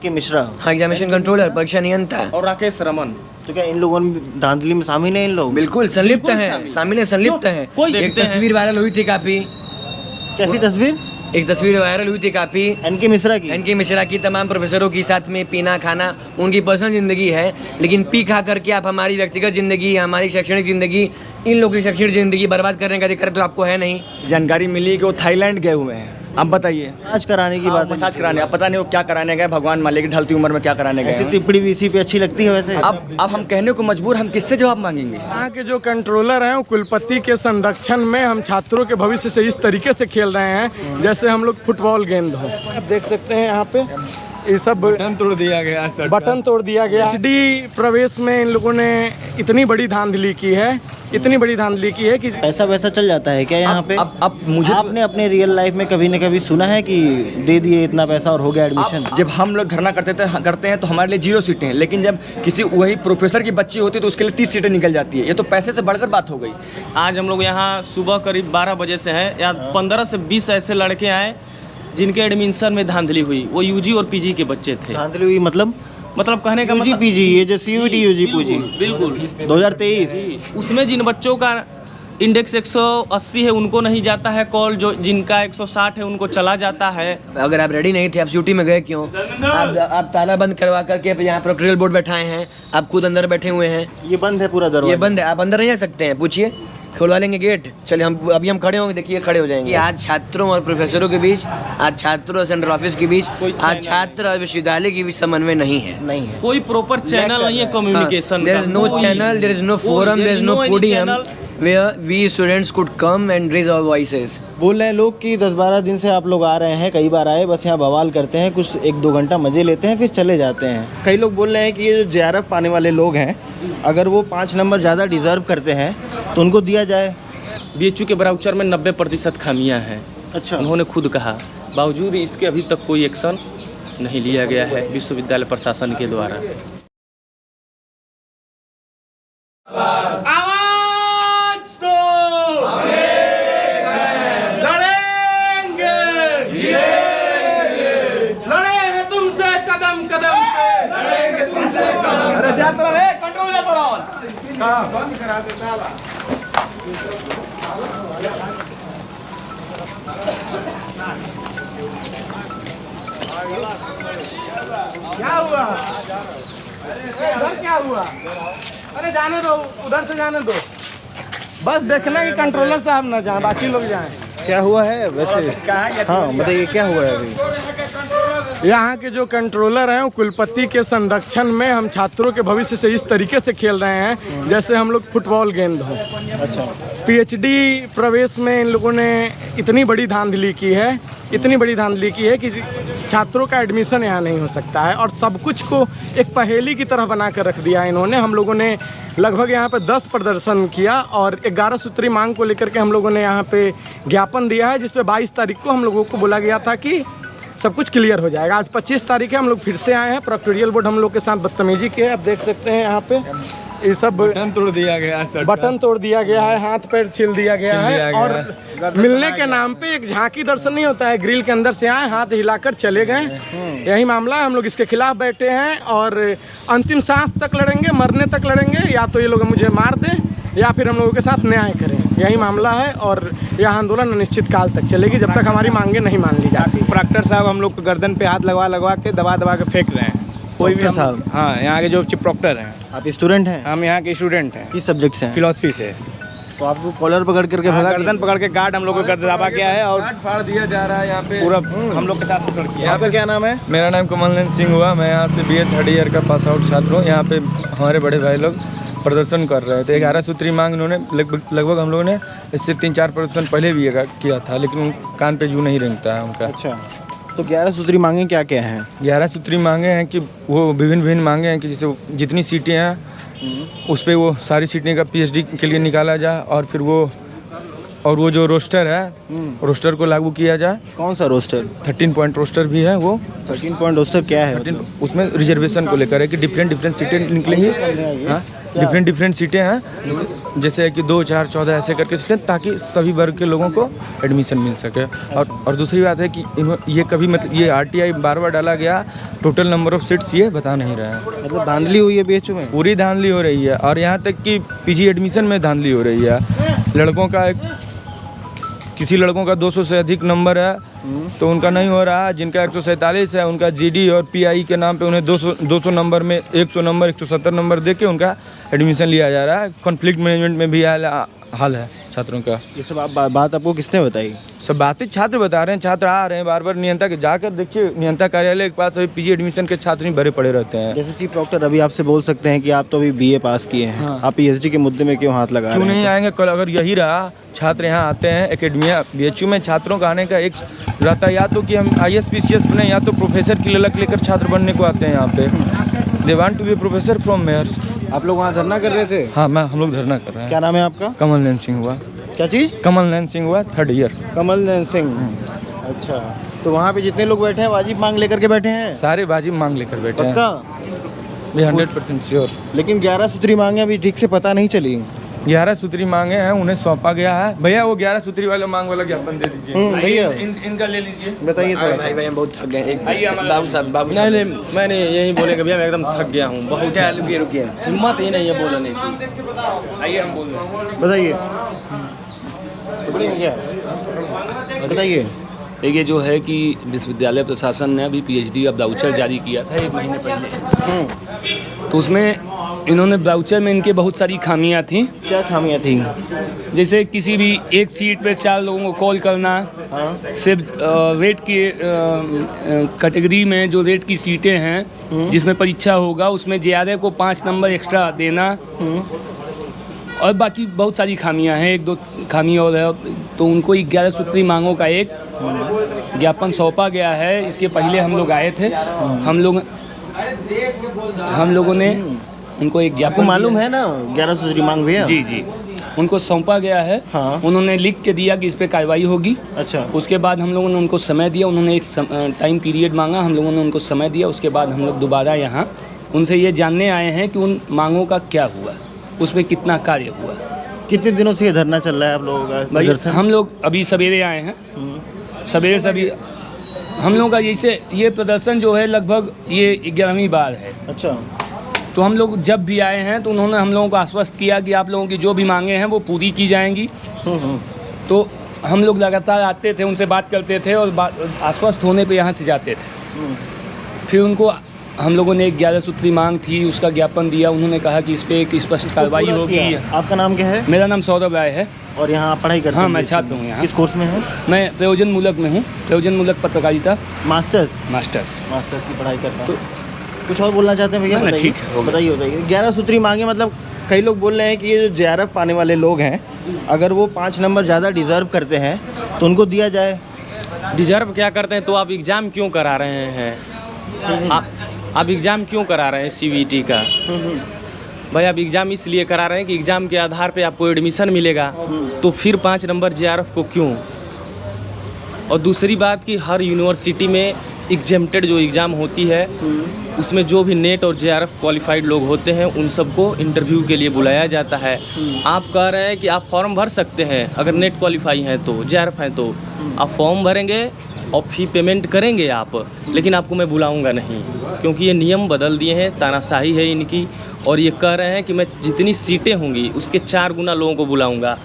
N K Mishra, हाँ examination controller, परीक्षा नियंता। और राकेश रमन। तो क्या इन लोगों में धांधली में शामिल है इन लोग? बिल्कुल संलिप्त हैं, संलिप्त हैं। कोई एक तस्वीर वायरल हुई थी काफी। कैसी तस्वीर? एक तस्वीर वायरल हुई थी काफी एनके मिश्रा की। एनके मिश्रा की तमाम प्रोफेसरों के साथ में पीना खाना उनकी पर्सनल जिंदगी है, लेकिन पी खा करके आप हमारी व्यक्तिगत जिंदगी, हमारी शैक्षणिक जिंदगी, इन लोगों की शैक्षणिक जिंदगी बर्बाद करने का अधिकार तो आपको है नहीं। जानकारी मिली कि वो थाईलैंड गए हुए हैं। आप बताइए। आज कराने की बात है। मसाज कराने, अब पता नहीं वो क्या कराने गए, भगवान मालिक, ढलती उम्र में क्या कराने गए ऐसी हैं। टिप्पणी भी इसी पे अच्छी लगती है वैसे। अब हम कहने को मजबूर, हम किससे जवाब मांगेंगे? यहाँ के जो कंट्रोलर हैं वो कुलपति के संरक्षण में हम छात्रों के भविष्य से इस तरीके से खेल रहे हैं जैसे हम लोग फुटबॉल गेंद हो। आप देख सकते हैं यहाँ पे ये सब बटन तोड़ दिया गया। एचडी प्रवेश में इन लोगों ने इतनी बड़ी धांधली की है कि पैसा वैसा चल जाता है क्या यहाँ पे? अब मुझे आपने अपने रियल लाइफ में कभी न कभी सुना है कि दे दिए इतना पैसा और हो गया एडमिशन? जब हम लोग धरना करते हैं तो हमारे लिए 0 सीटें हैं, लेकिन जब किसी वही प्रोफेसर की बच्ची होती है तो उसके लिए 30 सीटें निकल जाती है। ये तो पैसे से बढ़कर बात हो गई। आज हम लोग यहाँ सुबह करीब 12 बजे से हैं, या 15 से 20 ऐसे लड़के आए जिनके एडमिशन में धांधली हुई। वो यूजी और पीजी के बच्चे थे। धांधली हुई मतलब कहने का यूजी मतलब पीजी, ये जो सीयूटी यूजी पीजी बिल्कुल 2023, उसमें जिन बच्चों का इंडेक्स 180 है उनको नहीं जाता है कॉल, जो जिनका 160 है उनको चला जाता है। अगर आप रेडी नहीं थे, आप ड्यूटी में गए क्यों? आप ताला बंद करवा करके यहाँ प्रोक्टोरियल बोर्ड बैठाए हैं, आप खुद अंदर बैठे हुए हैं। ये बंद है पूरा दरवाजा? ये बंद है, आप अंदर नहीं जा सकते हैं। पूछिए, खुलवा लेंगे गेट। चलिए अभी हम खड़े होंगे, देखिए खड़े हो जाएंगे। आज छात्रों और प्रोफेसरों के बीच, आज छात्रों और सेंट्रल ऑफिस के बीच, आज छात्र और विश्वविद्यालय के बीच समन्वय नहीं है। कोई प्रॉपर चैनल नहीं है communication. There is no channel, there is no forum, there is no podium where we students could come and raise our voices. बोल रहे हैं लोग कि 10-12 दिन से आप लोग आ रहे हैं, कई बार आए, बस यहाँ बवाल करते हैं, कुछ 1-2 घंटा मजे लेते हैं फिर चले जाते हैं। कई लोग बोल रहे हैं कि ये जो जेआरएफ पाने वाले लोग हैं, अगर वो 5 नंबर ज़्यादा डिजर्व करते हैं तो उनको दिया जाए। बीएचयू के ब्राउचर में 90% खामियां हैं। अच्छा। उन्होंने खुद कहा, बावजूद इसके अभी तक कोई एक्शन नहीं लिया गया है विश्वविद्यालय प्रशासन के द्वारा। क्या हुआ? उधर क्या हुआ? अरे जाने दो, उधर से जाने दो। बस देखना कि कंट्रोलर साहब ना जाए, बाकी लोग जाएं। क्या हुआ है वैसे? हाँ बताइए क्या हुआ है अभी? यहाँ के जो कंट्रोलर हैं वो कुलपति के संरक्षण में हम छात्रों के भविष्य से इस तरीके से खेल रहे हैं जैसे हम लोग फुटबॉल गेंद हो। अच्छा। पीएचडी प्रवेश में इन लोगों ने इतनी बड़ी धांधली की है कि छात्रों का एडमिशन यहाँ नहीं हो सकता है, और सब कुछ को एक पहेली की तरह बना कर रख दिया इन्होंने। हम लोगों ने लगभग यहाँ पे 10 प्रदर्शन किया और 11 सूत्री मांग को लेकर के हम लोगों ने यहाँ पे ज्ञापन दिया है, जिसपे 22 तारीख को हम लोगों को बोला गया था कि सब कुछ क्लियर हो जाएगा। आज 25 तारीख है, हम लोग फिर से आए हैं। प्रोक्टोरियल बोर्ड हम लोग के साथ बदतमीजी की है। आप देख सकते हैं यहाँ पे ये सब बटन तोड़ दिया गया है, हाथ पैर छील दिया गया है, और मिलने के नाम पे एक झांकी दर्शन नहीं होता है, ग्रिल के अंदर से आए, हाथ हिलाकर चले गए। यही मामला है। हम लोग इसके खिलाफ बैठे हैं और अंतिम सांस तक लड़ेंगे, मरने तक लड़ेंगे। या तो ये लोग मुझे मार दें या फिर हम लोगों के साथ न्याय करें। यही मामला है और यह आंदोलन अनिश्चित काल तक चलेगी जब तक हमारी मांगे नहीं मान ली जाती। प्रॉक्टर साहब हम लोग को गर्दन पे हाथ लगवा के दबा के फेंक रहे हैं। कोई भी साहब? हाँ, यहाँ के जो चीफ प्रॉक्टर हैं। आप स्टूडेंट हैं? हम यहाँ के स्टूडेंट हैं। किस सब्जेक्ट से हैं? फिलोसफी से। तो आपको कॉलर पकड़ करके भगा दिया? गर्दन पकड़ के गार्ड हम लोग को गर्दन दबा गया है और फाड़ दिया जा रहा है यहाँ पे पूरा हम लोग के साथ पकड़ किया। आपका क्या नाम है? मेरा नाम कमलनंद सिंह हुआ। मैं यहाँ से BA 3rd ईयर का पास आउट छात्र हूँ। यहाँ पे हमारे बड़े भाई लोग प्रदर्शन कर रहे थे। 11 सूत्री मांग इन्होंने लगभग हम लोगों ने इससे 3-4 प्रदर्शन पहले भी किया था, लेकिन कान पे जू नहीं रेंगता है उनका। अच्छा, तो 11 सूत्री मांगे क्या क्या हैं? 11 सूत्री मांगे हैं कि वो विभिन्न मांगे हैं कि जैसे जितनी सीटें हैं उस पर वो सारी सीटें का PhD के लिए निकाला जाए, और फिर वो जो रोस्टर है रोस्टर को लागू किया जाए। कौन सा रोस्टर? 13 पॉइंट रोस्टर भी है। वो 13 पॉइंट रोस्टर क्या है? 13 उसमें रिजर्वेशन को लेकर है कि डिफरेंट सीटें निकलेंगी। हाँ, डिफरेंट सीटें हैं, जैसे कि 2, 4, 14 ऐसे करके सीटें, ताकि सभी वर्ग के लोगों को एडमिशन मिल सके। और दूसरी बात है कि ये कभी मतलब ये RTI बार डाला गया, टोटल नंबर ऑफ सीट्स ये बता नहीं रहा है। मतलब धांधली हुई है BHU में, पूरी धांधली हो रही है, और यहाँ तक कि PG एडमिशन में धांधली हो रही है। लड़कों का किसी लड़कों का 200 से अधिक नंबर है तो उनका नहीं हो रहा, जिनका 147 है उनका GD और PI के नाम पे उन्हें 200 नंबर में 100 नंबर 170 नंबर दे के उनका एडमिशन लिया जा रहा है। कॉन्फ्लिक्ट मैनेजमेंट में भी हाल है छात्रों का। ये सब बात आपको किसने बताई? सब बातें छात्र बता रहे हैं, छात्र आ रहे हैं बार नियंत्रण के, जाकर देखिए नियंत्रण कार्यालय के पास अभी PG एडमिशन के छात्र नहीं भरे पड़े रहते हैं। जैसे चीफ डॉक्टर अभी आपसे बोल सकते हैं कि आप तो अभी BA पास किए हैं, आप PhD के मुद्दे में क्यों हाथ लगा रहे क्यों हैं? नहीं आएंगे? कल अगर यही रहा, छात्र यहाँ आते हैं एकेडमिया BHU में, छात्रों का आने का एक रहता है या तो कि हम IAS PCS बने, या तो प्रोफेसर की ललक लेकर छात्र बनने को आते हैं यहाँ पे। They want to be professor from mayor. आप लोग वहाँ धरना कर रहे थे? हाँ, हम लोग धरना कर रहे हैं। क्या नाम है आपका? कमल नैन सिंह हुआ। क्या चीज़? कमल नैन सिंह हुआ, 3rd ईयर। कमल नैन सिंह। अच्छा, तो वहाँ पे जितने लोग बैठे हैं वाजिब मांग लेकर के बैठे हैं? सारे वाजिब मांग लेकर बैठे हैं। पक्का? मैं 100% श्योर। लेकिन 11 सूत्री मांगे अभी ठीक से पता नहीं चली। 11 सूत्री मांगे हैं, उन्हें सौंपा गया है। भैया वो 11 सूत्री वाले मांग वाला ज्ञापन दे दीजिए। भैया इनका ले लीजिए। बताइए थोड़ा। भाई हम बहुत थक गए। बाबू नहीं, मैंने यही बोले कि भैया मैं एकदम थक गया हूँ बहुत। क्या रुकिए हिम्मत ही नहीं है बोलने की। आइए हम बोल रहे हैं। बताइए बताइए। ये जो है कि विश्वविद्यालय प्रशासन ने अभी PhD का ब्राउचर जारी किया था 1 महीने पहले, तो उसमें इन्होंने ब्राउचर में इनके बहुत सारी खामियां थी। क्या खामियां थी? जैसे किसी भी एक सीट पे 4 लोगों को कॉल करना, सिर्फ रेट की कैटेगरी में जो रेट की सीटें हैं जिसमें परीक्षा होगा उसमें JRA को 5 नंबर एक्स्ट्रा देना, और बाकी बहुत सारी खामियां हैं। 1-2 खामी और है, तो उनको 11 सूत्री मांगों का एक ज्ञापन सौंपा गया है। इसके पहले हम लोग आए थे, हम लोगों ने उनको एक ज्ञापन मालूम है ना 11 सूत्री मांग भैया? जी उनको सौंपा गया है। हाँ। उन्होंने लिख के दिया कि इस पे कार्रवाई होगी। अच्छा। उसके बाद हम लोगों ने उनको समय दिया, उन्होंने एक टाइम पीरियड मांगा, हम लोगों ने उनको समय दिया। उसके बाद हम लोग दोबारा यहाँ उनसे ये जानने आए हैं कि उन मांगों का क्या हुआ, उसमें कितना कार्य हुआ। कितने दिनों से ये धरना चल रहा है आप लोगों का प्रदर्शन? हम लोग अभी सवेरे आए हैं, सवेरे से अभी हम लोगों का ये प्रदर्शन जो है लगभग ये 11वीं बार है। अच्छा। तो हम लोग जब भी आए हैं तो उन्होंने हम लोगों को आश्वस्त किया कि आप लोगों की जो भी मांगे हैं वो पूरी की जाएंगी। तो हम लोग लगातार आते थे, उनसे बात करते थे और आश्वस्त होने पे यहाँ से जाते थे। फिर उनको हम लोगों ने एक 11 सूत्री मांग थी, उसका ज्ञापन दिया। उन्होंने कहा कि इस पे एक स्पष्ट कार्रवाई होगी। आपका नाम क्या है? मेरा नाम सौरभ राय है। और यहाँ आप पढ़ाई करते हैं? हाँ, मैं छात्र हूँ यहाँ। किस कोर्स में हैं? मैं प्रयोजन मूलक में हूँ, प्रयोजन मूलक पत्रकारिता मास्टर्स मास्टर्स की पढ़ाई करता है। तो कुछ और बोलना चाहते हैं भैया? नहीं, ठीक है, बताइए। 11 सूत्री मांगे मतलब कई लोग बोल रहे हैं कि ये जो JRF पाने वाले लोग हैं, अगर वो 5 नंबर ज़्यादा डिज़र्व करते हैं तो उनको दिया जाए। डिजर्व क्या करते हैं तो आप एग्ज़ाम क्यों करा रहे हैं? आप एग्ज़ाम क्यों करा रहे हैं CBT का? भाई आप एग्ज़ाम इसलिए करा रहे हैं कि एग्ज़ाम के आधार पे आपको एडमिशन मिलेगा, तो फिर 5 नंबर JRF को क्यों? और दूसरी बात कि हर यूनिवर्सिटी में एग्जेम्प्टेड जो एग्ज़ाम होती है उसमें जो भी नेट और JRF क्वालिफाइड लोग होते हैं उन सबको इंटरव्यू के लिए बुलाया जाता है। आप कह रहे हैं कि आप फॉर्म भर सकते हैं, अगर नेट क्वालिफाई हैं तो, JRF हैं तो आप फॉर्म भरेंगे और फी पेमेंट करेंगे आप, लेकिन आपको मैं बुलाऊंगा नहीं, क्योंकि ये नियम बदल दिए हैं, तानाशाही है इनकी। और ये कह रहे हैं कि मैं जितनी सीटें होंगी उसके 4 गुना लोगों को बुलाऊंगा।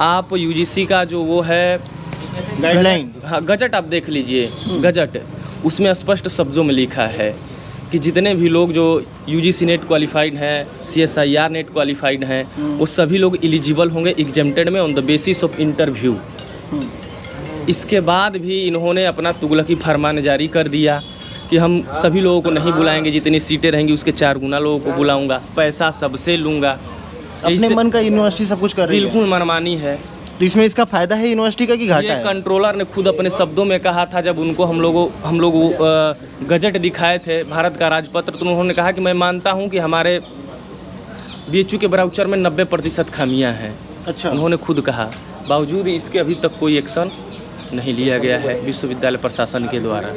आप UGC का जो वो है गाइडलाइन, हाँ गजट आप देख लीजिए, गजट उसमें स्पष्ट शब्दों में लिखा है कि जितने भी लोग जो UGC नेट क्वालिफाइड हैं, CSIR नेट क्वालिफाइड हैं, वो सभी लोग एलिजिबल होंगे एग्जेम्प्टेड में on the basis of interview. इसके बाद भी इन्होंने अपना तुगलकी फरमान जारी कर दिया कि हम सभी लोगों को नहीं बुलाएंगे, जितनी सीटें रहेंगी उसके 4 गुना लोगों को बुलाऊंगा, पैसा सबसे लूँगा। अपने मन का यूनिवर्सिटी सब कुछ कर रही है। बिल्कुल मनमानी है। तो इसमें इसका फ़ायदा है यूनिवर्सिटी का कि घाटा ये है? कंट्रोलर ने खुद अपने शब्दों में कहा था, जब उनको हम लोग गजट दिखाए थे भारत का राजपत्र, तो उन्होंने कहा कि मैं मानता हूं कि हमारे BHU के ब्राउचर में 90% खामियां हैं। अच्छा। उन्होंने खुद कहा, बावजूद इसके अभी तक कोई एक्शन नहीं लिया गया है विश्वविद्यालय प्रशासन के द्वारा।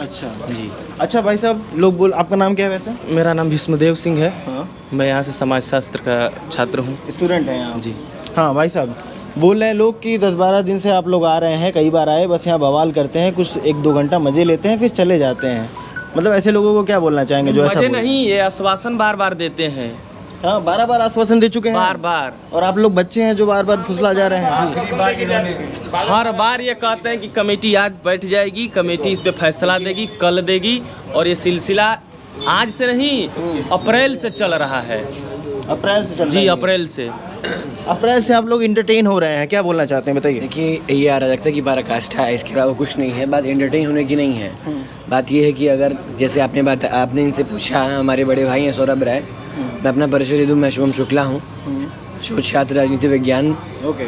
अच्छा जी। अच्छा भाई साहब, लोग आपका नाम क्या है वैसे? मेरा नाम भीष्मदेव सिंह है। हाँ। मैं यहाँ से समाजशास्त्र का छात्र हूँ। स्टूडेंट हैं यहाँ जी। हाँ भाई साहब, बोल रहे हैं लोग कि 10-12 दिन से आप लोग आ रहे हैं, कई बार आए, बस यहाँ बवाल करते हैं, कुछ 1-2 घंटा मज़े लेते हैं फिर चले जाते हैं। मतलब ऐसे लोगों को क्या बोलना चाहेंगे जो ऐसा मजे बोले? नहीं, ये आश्वासन बार बार देते हैं, हाँ 12 बार आश्वासन दे चुके हैं बार बार। और आप लोग बच्चे हैं जो बार बार फुसला जा रहे हैं। हर बार ये कहते हैं कि कमेटी आज बैठ जाएगी, कमेटी इस पे फैसला देगी, कल देगी, और ये सिलसिला आज से नहीं अप्रैल से चल रहा है। अप्रैल से चल जी, अप्रैल से। अप्रैल से आप लोग इंटरटेन हो रहे हैं, क्या बोलना चाहते हैं बताइए? देखिए, ये अराजकता की पराकाष्ठा है, इसके अलावा कुछ नहीं है। बात एंटरटेन होने की नहीं है। बात ये है कि अगर जैसे आपने इनसे पूछा, हमारे बड़े भाई हैं सौरभ राय, मैं अपना परिचय दे दूँ, मैं शुभम शुक्ला हूँ, शोध छात्र राजनीति विज्ञान। ओके।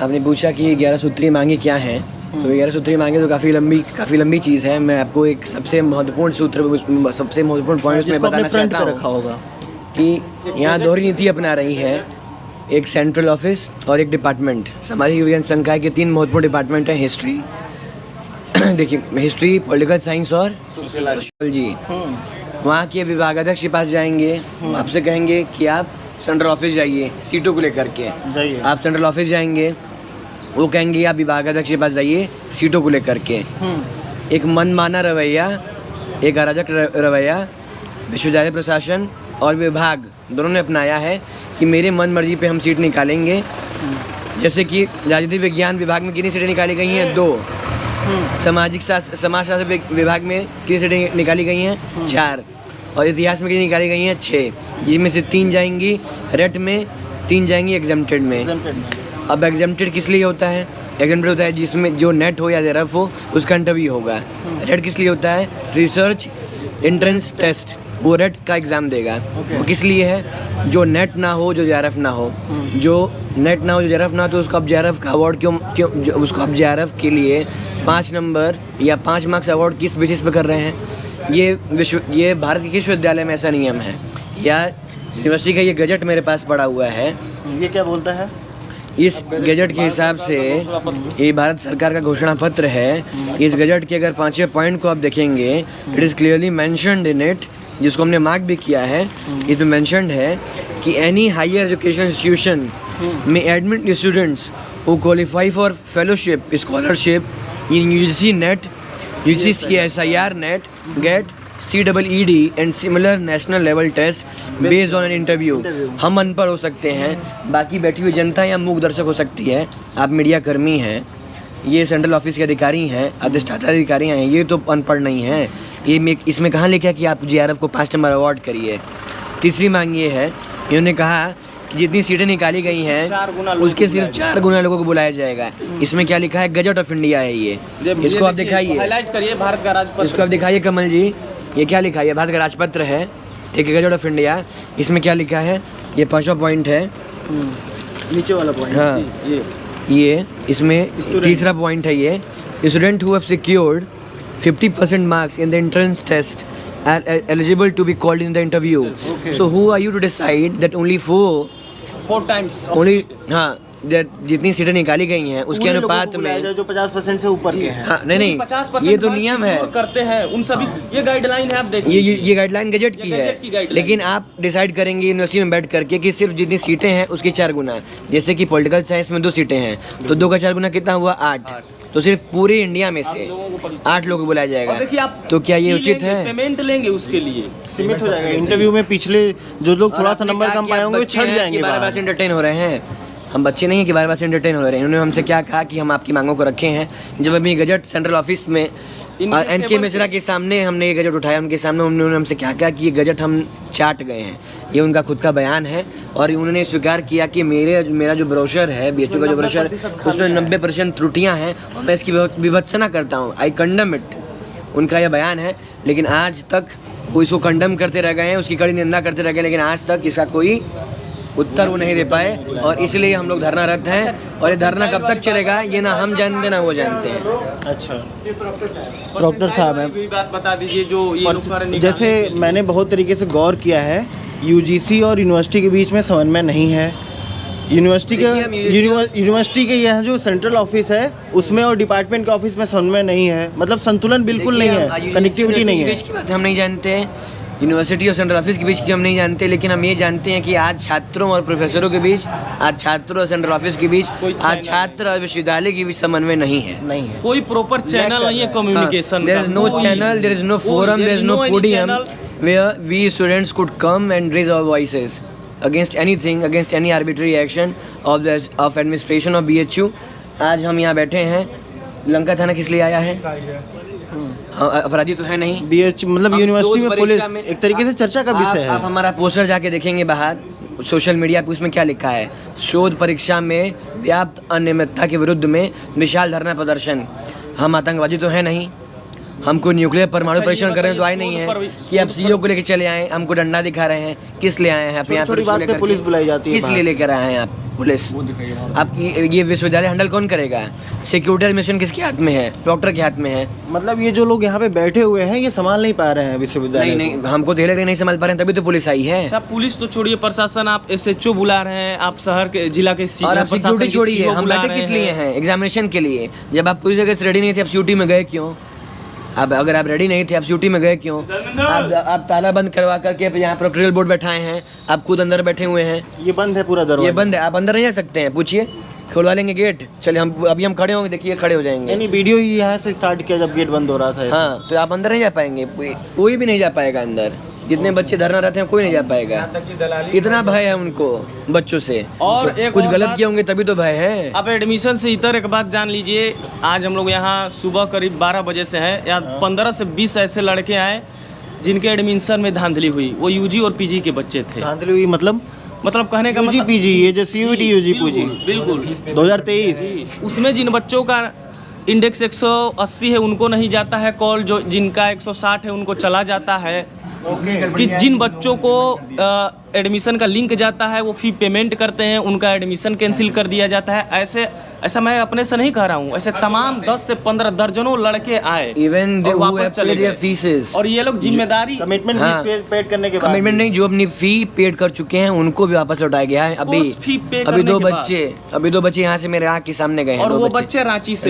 आपने पूछा कि 11 सूत्री मांगे क्या हैं, तो 11 सूत्री मांगे तो काफ़ी लंबी चीज़ है। मैं आपको एक सबसे महत्वपूर्ण पॉइंट उसमें बताना चाहता हूँ कि यहाँ दोहरी नीति अपना रही है, एक सेंट्रल ऑफिस और एक डिपार्टमेंट। सामाजिक विज्ञान संकाय के 3 महत्वपूर्ण डिपार्टमेंट हैं। हिस्ट्री, देखिए हिस्ट्री, पॉलिटिकल साइंस और सोशियोलॉजी। वहाँ के विभागाध्यक्ष के पास जाएंगे, आपसे कहेंगे कि आप सेंट्रल ऑफिस जाइए सीटों को लेकर के। आप सेंट्रल ऑफिस जाएंगे, वो कहेंगे आप विभागाध्यक्ष के पास जाइए सीटों को लेकर के। एक मनमाना रवैया, एक अराजक रवैया विश्वविद्यालय प्रशासन और विभाग दोनों ने अपनाया है कि मेरे मन मर्जी पे हम सीट निकालेंगे। जैसे कि राजनीति विज्ञान विभाग में कितनी सीटें निकाली गई हैं? 2। समाजशास्त्र विभाग में कितनी सीटें निकाली गई हैं? 4। और इतिहास में कितनी निकाली गई हैं? 6, जिसमें से 3 जाएंगी रेट में, 3 जाएंगी एग्जम्प्टेड में। अब एग्जम्प्टेड किस लिए होता है? एग्जम्प्टेड होता है जिसमें जो नेट हो या जेआरएफ हो उसका इंटरव्यू होगा। रेट किस लिए होता है? रिसर्च एंट्रेंस टेस्ट, वो रेट का एग्ज़ाम देगा। वो किस लिए है? जो नेट ना हो, जो जेआरएफ ना हो। जो नेट ना हो, जो जेआरएफ ना हो, तो उसको अब जेआरएफ का अवार्ड क्यों उसको अब जेआरएफ के लिए 5 नंबर या 5 मार्क्स अवार्ड किस बेसिस पे कर रहे हैं? ये भारत के किस विश्वविद्यालय में ऐसा नियम है? या यूनिवर्सिटी का ये गजट मेरे पास पड़ा हुआ है। ये क्या बोलता है? इस गजट के हिसाब से ये भारत सरकार का घोषणा पत्र है। इस गजट के अगर 5वें पॉइंट को आप देखेंगे, it is clearly mentioned in it, जिसको हमने मार्क भी किया है। इसमें मेंशन्ड है कि एनी हायर एजुकेशन इंस्टीट्यूशन में admit students who qualify for fellowship scholarship in UGC NET, UGC SIR NET, GATE, CEED and similar national level test based on an interview. हम अनपढ़ हो सकते हैं, बाकी बैठी हुई जनता या मूक दर्शक हो सकती है। आप मीडिया कर्मी हैं, ये सेंट्रल ऑफिस के अधिकारी हैं, अधिष्ठाता अधिकारी हैं, ये तो अनपढ़ नहीं हैं। ये इसमें कहाँ लिखा कि आप JRF को 5 नंबर अवार्ड करिए। तीसरी मांग ये है, इन्होंने कहा कि जितनी सीटें निकाली गई हैं उसके सिर्फ 4 गुना लोगों को बुलाया जाएगा। इसमें क्या लिखा है? गजट ऑफ इंडिया है ये। इसको आप दिखाइए, हाईलाइट करिए, भारत का राजपत्र। इसको आप दिखाइए कमल जी, ये क्या लिखा है? ये भारत का राजपत्र है, ठीक है, गजट ऑफ इंडिया। इसमें क्या लिखा है? ये 5वां पॉइंट है, नीचे वाला पॉइंट। हाँ, ये इसमें तीसरा पॉइंट है। ये student who have secured 50% marks in the entrance test are eligible to be called in the interview. Okay. So who are you to decide that only 4 times only जितनी सीटें निकाली गई हैं उसके अनुपात में जो 50% से ऊपर के हैं? हाँ, नहीं 50% ये तो नियम है, करते हैं उन सभी। ये गाइडलाइन है, आप देखिए, ये गाइडलाइन गजट की है। लेकिन आप डिसाइड करेंगे यूनिवर्सिटी में बैठ करके कि सिर्फ जितनी सीटें हैं उसके 4 गुना। जैसे कि पॉलिटिकल साइंस में 2 सीटें हैं, तो 2 का 4 गुना कितना हुआ? 8। तो सिर्फ पूरे इंडिया में से 8 लोगों को बुलाया जाएगा। तो क्या ये उचित है? पेमेंट लेंगे उसके लिए, सीमित हो जाएगा। इंटरव्यू में पिछले जो लोग थोड़ा सा नंबर कम पाए होंगे वो छट जाएंगे। बार-बार से एंटरटेन हो रहे हैं, हम बच्चे नहीं हैं कि बार-बार से एंटरटेन हो रहे हैं। उन्होंने हमसे क्या कहा कि हम आपकी मांगों को रखे हैं। जब अभी गजट सेंट्रल ऑफिस में NK मिश्रा के सामने हमने ये गजट उठाया, उनके सामने उन्होंने हमसे क्या कहा कि ये गजट हम चाट गए हैं। ये उनका खुद का बयान है और उन्होंने स्वीकार किया कि मेरा जो ब्रोशर है, BHU का जो ब्रोशर, उसमें 90% त्रुटियाँ हैं और मैं इसकी विभत्सना करता हूँ। आई कंडम इट, उनका यह बयान है। लेकिन आज तक वो इसको कंडम करते रह गए हैं, उसकी कड़ी निंदा करते रह गए, लेकिन आज तक इसका कोई उत्तर वो नहीं दे पाए। और इसलिए हम लोग धरनारत हैं। और ये धरना कब तक चलेगा ये ना हम जानते ना वो जानते हैं। अच्छा, डॉक्टर साहब हैं, भी बात बता दीजिए जो ये जैसे मैंने बहुत तरीके से गौर किया है, UGC और यूनिवर्सिटी के बीच में समन्वय नहीं है। यूनिवर्सिटी के यहाँ जो सेंट्रल ऑफिस है उसमें और डिपार्टमेंट के ऑफिस में समन्वय नहीं है। मतलब संतुलन बिल्कुल नहीं है, कनेक्टिविटी नहीं है। हम नहीं जानते, यूनिवर्सिटी और सेंट्रल ऑफिस के बीच की हम नहीं जानते, लेकिन हम ये जानते हैं कि आज छात्रों और प्रोफेसरों के बीच, आज छात्रों और सेंट्रल ऑफिस के बीच, आज छात्र और विश्वविद्यालय के बीच समन्वय नहीं है। नहीं है। कोई प्रॉपर चैनल नहीं है communication. There is no channel, there is no forum, there is no podium where we students could come and raise our voices against anything, against any arbitrary action of administration of BHU। आज हम यहाँ बैठे हैं। लंका थाना किस लिए आया है? अपराधी तो है नहीं। BH मतलब यूनिवर्सिटी में पुलिस एक तरीके से चर्चा का विषय है। आप हमारा पोस्टर जाके देखेंगे बाहर सोशल मीडिया पे, उसमें क्या लिखा है? शोध परीक्षा में व्याप्त अनियमितता के विरुद्ध में विशाल धरना प्रदर्शन। हम आतंकवादी तो है नहीं, हमको न्यूक्लियर परमाणु परीक्षण कर रहे हैं तो आए नहीं है कि आप CEO को लेकर चले आए, हमको डंडा दिखा रहे हैं। किस लिए आए हैं आप यहाँ? छोटी बात पे पुलिस बुलाई जाती है। किस लिए लेकर आए हैं आप पुलिस? आप ये विश्वविद्यालय हैंडल कौन करेगा? सिक्योरिटी एडमिशन किसके हाथ में है? डॉक्टर के हाथ में है। मतलब ये जो लोग यहाँ पे बैठे हुए हैं ये संभाल नहीं पा रहे हैं विश्वविद्यालय। नहीं, हमको तो नहीं संभाल पा रहे हैं, तभी तो पुलिस आई है। अच्छा, पुलिस तो छोड़िए, प्रशासन, आप SHO बुला रहे हैं, आप शहर के जिला के और आप सिक्योरिटी छोड़िए, हम बैठे किस लिए हैं? एग्जामिनेशन के लिए। जब आप पूरी जगह से रेडी नहीं थे, आप CUT में गए क्यों? अब अगर आप रेडी नहीं थे, आप CUT में गए क्यों? आप ताला बंद करवा करके यहाँ प्रोक्टोरियल बोर्ड बैठाए हैं, आप खुद अंदर बैठे हुए हैं। ये बंद है पूरा दरवाजा? ये बंद है, आप अंदर नहीं जा सकते हैं। पूछिए, खुलवा लेंगे गेट। चलिए अभी हम खड़े होंगे, देखिए खड़े हो जाएंगे। यानी वीडियो ही यहाँ से स्टार्ट किया जब गेट बंद हो रहा था। हाँ, तो आप अंदर नहीं जा पाएंगे, कोई भी नहीं जा पाएगा अंदर। जितने बच्चे धरना रहते हैं कोई नहीं जा पाएगा। इतना भय है उनको बच्चों से। और कुछ गलत किए होंगे तभी तो भय है। अब एडमिशन से इतर एक बात जान लीजिए, आज हम लोग यहाँ सुबह करीब 12 बजे से हैं, या 15 से 20 ऐसे लड़के आए जिनके एडमिशन में धांधली हुई। वो UG और PG के बच्चे थे। धांधली हुई मतलब कहने का UG PG, ये जो CUT UG PG बिल्कुल 2023, उसमें जिन बच्चों का इंडेक्स 180 है उनको नहीं जाता है कॉल, जो जिनका 160 है उनको चला जाता है। कि जिन बच्चों को एडमिशन का लिंक जाता है वो फी पेमेंट करते हैं, उनका एडमिशन कैंसिल कर दिया जाता है। ऐसा मैं अपने से नहीं कह रहा हूँ, ऐसे तमाम 10 से 15 दर्जनों लड़के आए इवन और वापस चले गए फीसेस। और ये लोग जिम्मेदारी कमिटमेंट पेड करने के बाद, कमिटमेंट नहीं, जो अपनी फी पेड कर चुके हैं उनको भी वापस लौटाया गया है। अभी दो बच्चे यहाँ से मेरे आँख के सामने गए हैं। और वो बच्चे रांची से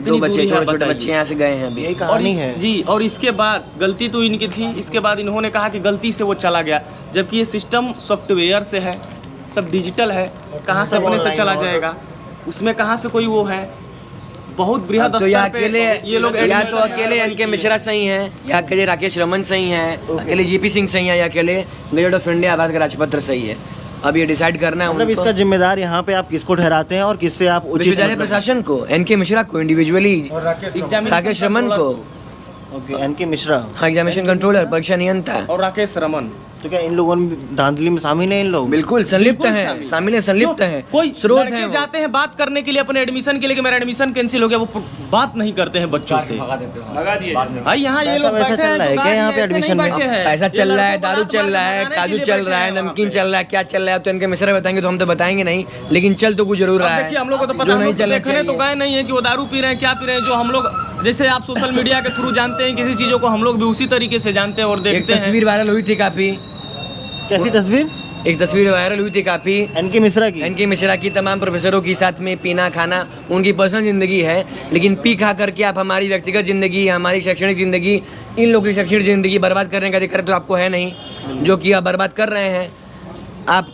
2 बच्चे, छोटे बच्चे यहाँ से गए हैं अभी। यही कहानी है जी। और इसके बाद गलती तो इनकी थी, इसके बाद इन्होंने कहा कि गलती से वो चला गया, जबकि ये सिस्टम सॉफ्टवेयर से है, सब डिजिटल है, कहाँ से अपने से चला जाएगा? उसमें कहाँ से कोई वो है? बहुत बृहद तो स्तर पे ये लोग या तो अकेले NK मिश्रा सही हैं, या अकेले राकेश रमन सही हैं, अकेले GP सिंह सही हैं, या अकेले गजट ऑफ इंडिया भारत का राजपत्र सही है। अब ये डिसाइड करना है मतलब इसका जिम्मेदार यहाँ पे आप किसको ठहराते हैं और किससे आप उचित? विश्वविद्यालय प्रशासन को, NK मिश्रा को इंडिविजुअली, राकेश रमन को, ओके, NK मिश्रा, हाँ, एग्जामिनेशन कंट्रोलर, परीक्षा नियंत्रण, और राकेश रमन। तो क्या इन लोगों में धांधली में शामिल है? इन लोग बिल्कुल संलिप्त हैं, संलिप्त हैं। कोई स्रोत लड़के हैं जाते हैं बात करने के लिए अपने एडमिशन के लिए कि मेरा एडमिशन कैंसिल हो गया, वो बात नहीं करते हैं बच्चों से। भाई यहाँ ये लोग वैसा बैठे चल हैं रहा है जो क्या यहाँ पे ऐसे नहीं एडमिशन में? बैठे हैं। ऐसा चल रहा है, ये दारू लड़कों चल को रहा है, रात काजू भर चल रहा है, बनाने के लिए नमकीन चल रहा है, क्या चल रहा है? तो इनके मिश्रा बताएंगे तो हम तो बताएंगे नहीं, लेकिन चल तो कुछ जरूर रहा है। देखिए, हम लोग को तो पता, जो हम नहीं लोग तो चलना देखने तो चाहिए। गए नहीं है कि वो दारू पी रहे हैं, क्या पी रहे हैं। जो हम लोग, जैसे आप सोशल मीडिया के थ्रू जानते हैं किसी चीज़ों को, हम लोग भी उसी तरीके से जानते हैं और एक देखते हैं। तस्वीर वायरल हुई थी काफी, कैसी तस्वीर? एक तस्वीर वायरल हुई थी काफी NK मिश्रा की। NK मिश्रा की तमाम प्रोफेसरों के साथ में पीना खाना उनकी पर्सनल ज़िंदगी है, लेकिन पी खा करके आप हमारी व्यक्तिगत ज़िंदगी, हमारी शैक्षणिक ज़िंदगी, इन लोगों की शैक्षणिक ज़िंदगी बर्बाद करने का अधिकार तो आपको है नहीं, जो कि आप बर्बाद कर रहे हैं। आप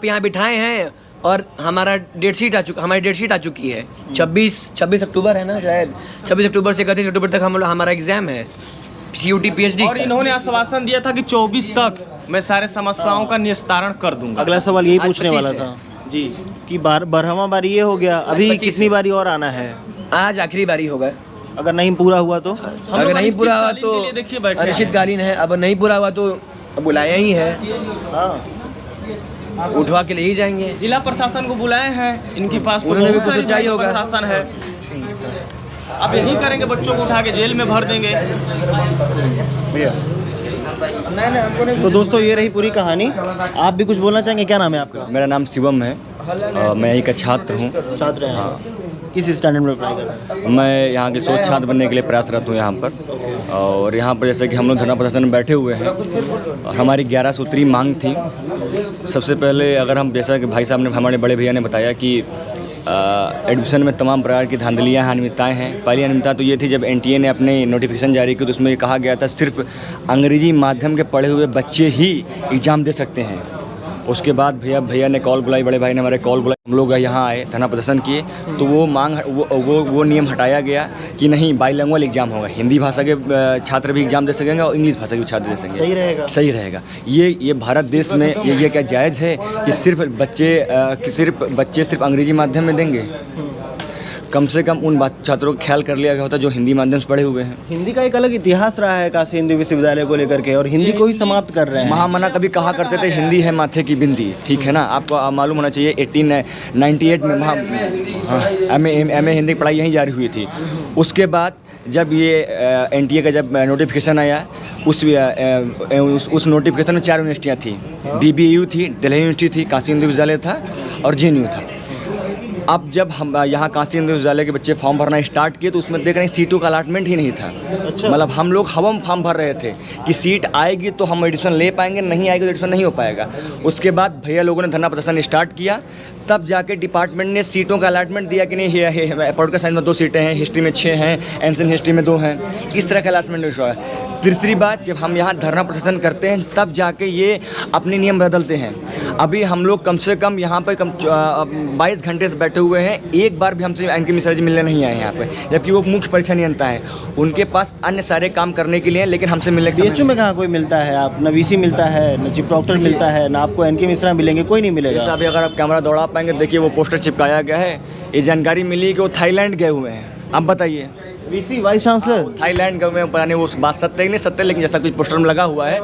यहाँ बिठाए हैं और हमारी डेट शीट आ चुकी है। 26 अक्टूबर है ना शायद, 26 अक्टूबर से 31 अक्टूबर तक हमारा एग्ज़ाम है CUT PhD। और इन्होंने आश्वासन दिया था कि 24 तक मैं सारे समस्याओं का निस्तारण कर दूंगा। अगला सवाल यही आज पूछने 25 वाला है। था जी कि बारहवां बार ये हो गया, अभी 25 कितनी बारी और आना है? आज आखिरी बारी होगा। अगर नहीं पूरा हुआ तो? अगर नहीं पूरा हुआ तो देखिए बैठे हैं। अनिश्चितकालीन है। अब नहीं पूरा हुआ तो बुलाया ही है, हाँ, उठवा के ले ही जाएंगे। जिला प्रशासन को बुलाए हैं, इनके पास तो उन्होंने भी बहुत सारी सोचा ही होगा। प्रशासन है। अब यही करेंगे, बच्चों को उठा के जेल में भर देंगे। तो दोस्तों ये रही पूरी कहानी। आप भी कुछ बोलना चाहेंगे? क्या नाम है आपका? मेरा नाम शिवम है, मैं यहीं का छात्र हूँ। छात्र हैं? किस स्टैंडर्ड में पढ़ाई कर रहे हैं? मैं यहाँ के शोध छात्र बनने के लिए प्रयासरत हूँ यहाँ पर। और यहाँ पर जैसे कि हम लोग धरना प्रदर्शन में बैठे हुए हैं, हमारी 11 सूत्री मांग थी। सबसे पहले अगर हम, जैसा कि भाई साहब ने, हमारे बड़े भैया ने बताया कि एडमिशन में तमाम प्रकार की धांधलियाँ अनियमितताएँ हैं। पहली अनियमितता तो ये थी, जब एनटीए ने अपने नोटिफिकेशन जारी की तो उसमें ये कहा गया था सिर्फ अंग्रेजी माध्यम के पढ़े हुए बच्चे ही एग्ज़ाम दे सकते हैं। उसके बाद भैया ने कॉल बुलाई, बड़े भाई ने हमारे कॉल बुलाई, हम लोग यहाँ आए, धरना प्रदर्शन किए, तो वो मांग वो नियम हटाया गया कि नहीं, बाइलिंगुअल एग्जाम होगा, हिंदी भाषा के छात्र भी एग्जाम दे सकेंगे और इंग्लिश भाषा के छात्र दे सकेंगे। सही रहेगा। ये भारत देश में ये क्या जायज़ है कि सिर्फ बच्चे सिर्फ अंग्रेजी माध्यम में देंगे? कम से कम उन छात्रों का ख्याल कर लिया गया होता जो हिंदी माध्यम से पढ़े हुए हैं। हिंदी का एक अलग इतिहास रहा है काशी हिंदू विश्वविद्यालय को लेकर के, और हिंदी को ही समाप्त कर रहे हैं। महामना कभी कहा करते थे हिंदी है माथे की बिंदी, ठीक है ना, आपको मालूम होना चाहिए। 1898 में एम ए हिंदी की पढ़ाई यहीं जारी हुई थी। उसके बाद जब ये एनटीए का जब नोटिफिकेशन आया, उस नोटिफिकेशन में 4 यूनिवर्सिटियाँ थी, BBU थी, दिल्ली यूनिवर्सिटी थी, काशी हिंदू विश्वविद्यालय था और JNU था। अब जब हम यहाँ काशी हिंदू विश्वविद्यालय के बच्चे फॉर्म भरना स्टार्ट किए तो उसमें देख रहे हैं सीटों का अलाटमेंट ही नहीं था। अच्छा। मतलब हम लोग हवा में फॉर्म भर रहे थे कि सीट आएगी तो हम एडमिशन ले पाएंगे, नहीं आएगी तो एडमिशन नहीं हो पाएगा। उसके बाद भैया लोगों ने धरना प्रदर्शन स्टार्ट किया, तब जाके डिपार्टमेंट ने सीटों का अलाटमेंट दिया कि नहीं, पॉलिटिकल साइंस में 2 सीटें हैं, हिस्ट्री में 6 हैं, एंशिएंट हिस्ट्री में 2 हैं, इस तरह का अलाटमेंट हुआ है। तीसरी बात, जब हम यहाँ धरना प्रदर्शन करते हैं तब जाके ये अपने नियम बदलते हैं। अभी हम लोग कम से कम यहाँ पर 22 घंटे से बैठे हुए हैं, एक बार भी हमसे एनके मिश्रा जी मिलने नहीं आए यहाँ पे, जबकि वो मुख्य परीक्षा नियंता है। उनके पास अन्य सारे काम करने के लिए, लेकिन हमसे मिलने के BHU में कहाँ कोई मिलता है? आप न VC मिलता है, न चीफ डॉक्टर मिलता है, ना आपको एनके मिश्रा मिलेंगे, कोई नहीं मिलेगा। जैसा अभी अगर आप कैमरा दौड़ा पाएंगे, देखिए वो पोस्टर चिपकाया गया है। ये जानकारी मिली कि वो थाईलैंड गए हुए हैं। आप बताइए, VC वाइस चांसलर थाईलैंड गए हुए हैं, पता नहीं वो बात सत्य नहीं सत्य, लेकिन जैसा कुछ पोस्टर में लगा हुआ है।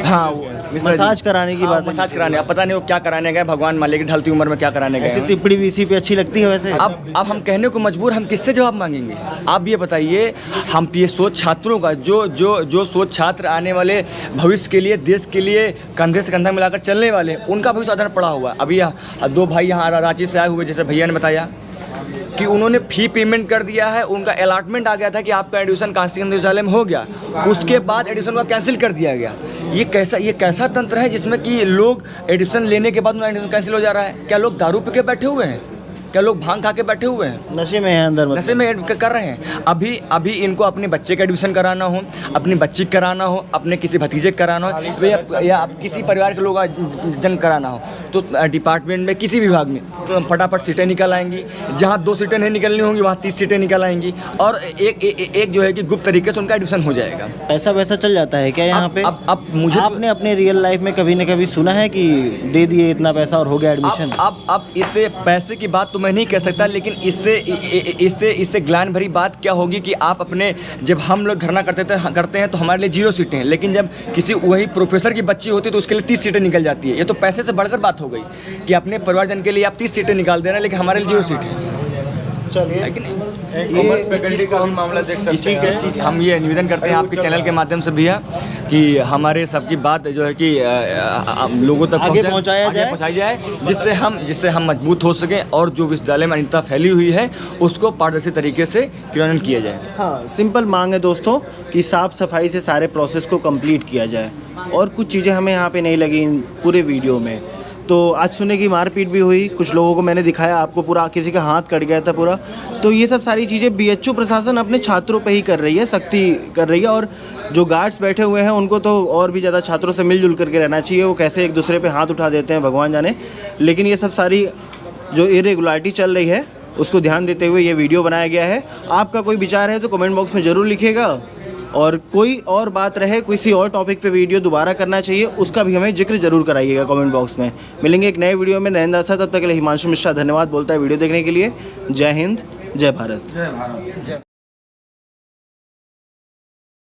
हाँ, मसाज कराने की बात, मसाज कराने, अब पता नहीं वो क्या कराने गए, भगवान मालिक की ढलती उम्र में क्या कराने गए। ऐसी टिप्पणी VC पे अच्छी लगती है वैसे? अब हम कहने को मजबूर, हम किससे जवाब मांगेंगे? आप ये बताइए, हम ये सोच छात्रों का, जो सोच छात्र आने वाले भविष्य के लिए, देश के लिए कंधे से कंधा मिलाकर चलने वाले, उनका भविष्य आधार पड़ा हुआ है। अभी 2 भाई यहाँ रांची से आए हुए, जैसे भैया ने बताया कि उन्होंने फ़ी पेमेंट कर दिया है, उनका अलॉटमेंट आ गया था कि आपका एडमिशन काशी हिंदू विश्वविद्यालय में हो गया, उसके बाद एडमिशन का कैंसिल कर दिया गया। ये कैसा तंत्र है जिसमें कि लोग एडमिशन लेने के बाद उनका एडमिशन कैंसिल हो जा रहा है? क्या लोग दारू पी के बैठे हुए हैं? क्या लोग भांग खा के बैठे हुए हैं? नशे में है अंदर, नशे में कर रहे हैं। अभी इनको अपने बच्चे का एडमिशन कराना हो, अपनी बच्ची कराना हो, अपने किसी भतीजे कराना हो, या किसी परिवार के लोग जन कराना हो, तो डिपार्टमेंट में किसी विभाग में तो फटाफट सीटें निकल आएंगी। जहाँ 2 सीटें नहीं निकलनी होंगी वहाँ 30 सीटें निकल आएंगी, और एक जो है कि गुप्त तरीके से उनका एडमिशन हो जाएगा। पैसा वैसा चल जाता है क्या यहाँ पे? अब मुझे आपने अपने रियल लाइफ में कभी न कभी सुना है कि दे दिए इतना पैसा और हो गया एडमिशन? अब इससे पैसे की बात तो मैं नहीं कह सकता, लेकिन इससे ग्लानि भरी बात क्या होगी कि आप अपने, जब हम लोग धरना करते हैं तो हमारे लिए 0 सीटें हैं, लेकिन जब किसी वही प्रोफेसर की बच्ची होती है तो उसके लिए 30 सीटें निकल जाती है। ये तो पैसे से बढ़कर बात हो गई कि अपने परिवारजन के लिए आप 30 सीटें निकाल दे रहे हैं, लेकिन हमारे लिए 0 सीट है। चलिए, इसी हम ये निवेदन करते हैं आपके चैनल के माध्यम से भैया कि हमारे सबकी बात जो है कि लोगों तक आगे पहुंचाई जाए, जिससे हम मजबूत हो सकें और जो विश्वविद्यालय में अनियमितता फैली हुई है उसको पारदर्शी तरीके से क्रियान्वयन किया जाए। हाँ, सिंपल मांग है दोस्तों कि साफ सफाई से सारे प्रोसेस को कंप्लीट किया जाए, और कुछ चीज़ें हमें यहाँ पे नहीं लगी पूरे वीडियो में। तो आज सुने की मारपीट भी हुई, कुछ लोगों को मैंने दिखाया आपको, पूरा किसी का हाथ कट गया था पूरा। तो ये सब सारी चीज़ें BHU प्रशासन अपने छात्रों पे ही कर रही है, सख्ती कर रही है, और जो गार्ड्स बैठे हुए हैं उनको तो और भी ज़्यादा छात्रों से मिलजुल करके रहना चाहिए। वो कैसे एक दूसरे पे हाथ उठा देते हैं भगवान जाने, लेकिन ये सब सारी जो इरेगुलरिटी चल रही है उसको ध्यान देते हुए ये वीडियो बनाया गया है। आपका कोई विचार है तो कमेंट बॉक्स में ज़रूर लिखिएगा, और कोई और बात रहे, किसी और टॉपिक पे वीडियो दोबारा करना चाहिए, उसका भी हमें जिक्र जरूर कराइएगा कमेंट बॉक्स में। मिलेंगे एक नए वीडियो में नरेंद्र सा, तब तक के लिए हिमांशु मिश्रा धन्यवाद बोलता है वीडियो देखने के लिए। जय हिंद, जय भारत।